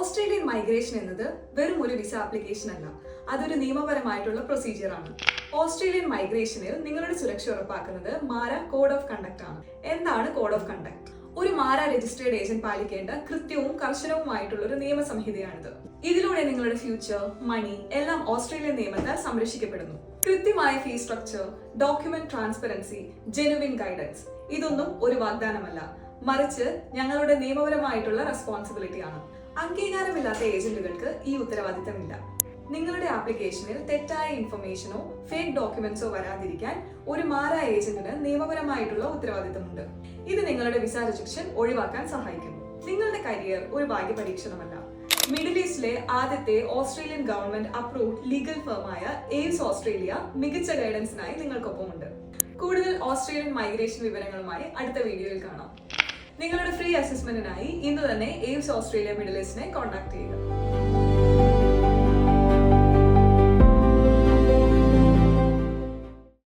Australian migration എന്നത് വെറും ഒരു വിസ ആപ്ലിക്കേഷൻ അല്ല, അതൊരു നിയമപരമായിട്ടുള്ള പ്രൊസീജിയർ ആണ്. ഓസ്ട്രേലിയൻ മൈഗ്രേഷനിൽ നിങ്ങളുടെ സുരക്ഷ ഉറപ്പാക്കുന്നത് മാര കോഡ് ഓഫ് കണ്ടക്ട് ആണ്. എന്താണ് കോഡ് ഓഫ് കണ്ടക്ട്? ഒരു മാര രജിസ്ട്രേഡ് ഏജന്റ് പാലിക്കേണ്ട കൃത്യവും കർശനവുമായിട്ടുള്ള ഒരു നിയമസംഹിതയാണിത്. ഇതിലൂടെ നിങ്ങളുടെ ഫ്യൂച്ചർ, മണി എല്ലാം ഓസ്ട്രേലിയൻ നിയമത്താൽ സംരക്ഷിക്കപ്പെടുന്നു. കൃത്യമായ fees structure, document transparency, genuine guidance ഇതൊന്നും ഒരു വാഗ്ദാനമല്ല, മറിച്ച് ഞങ്ങളുടെ നിയമപരമായിട്ടുള്ള റെസ്പോൺസിബിലിറ്റി ആണ്. അംഗീകാരമില്ലാത്ത ഏജന്റുകൾക്ക് ഈ ഉത്തരവാദിത്തമില്ല. നിങ്ങളുടെ ആപ്ലിക്കേഷനിൽ തെറ്റായ ഇൻഫർമേഷനോ ഫേക്ക് ഡോക്യുമെന്റ്സോ വരാതിരിക്കാൻ ഒരു മാര ഏജന്റിന് നിയമപരമായിട്ടുള്ള ഉത്തരവാദിത്തമുണ്ട്. ഇത് നിങ്ങളുടെ വിസ റിജക്ഷൻ ഒഴിവാക്കാൻ സഹായിക്കുന്നു. നിങ്ങളുടെ കരിയർ ഒരു ഭാഗ്യ പരീക്ഷണമല്ല. മിഡിൽ ഈസ്റ്റിലെ ആദ്യത്തെ ഓസ്ട്രേലിയൻ ഗവൺമെന്റ് അപ്രൂവ്ഡ് ലീഗൽ ഫേമായ എയിംസ് ഓസ്ട്രേലിയ മികച്ച ഗൈഡൻസിനായി നിങ്ങൾക്കൊപ്പമുണ്ട്. കൂടുതൽ ഓസ്ട്രേലിയൻ മൈഗ്രേഷൻ വിവരങ്ങളുമായി അടുത്ത വീഡിയോയിൽ കാണാം. നിങ്ങളുടെ ഫ്രീ അസസ്മെന്റിനായി ഇന്ന് തന്നെ എയിംസ് ഓസ്ട്രേലിയ മിഡിൽ ഈസ്റ്റിനെ കോൺടാക്ട് ചെയ്യുക.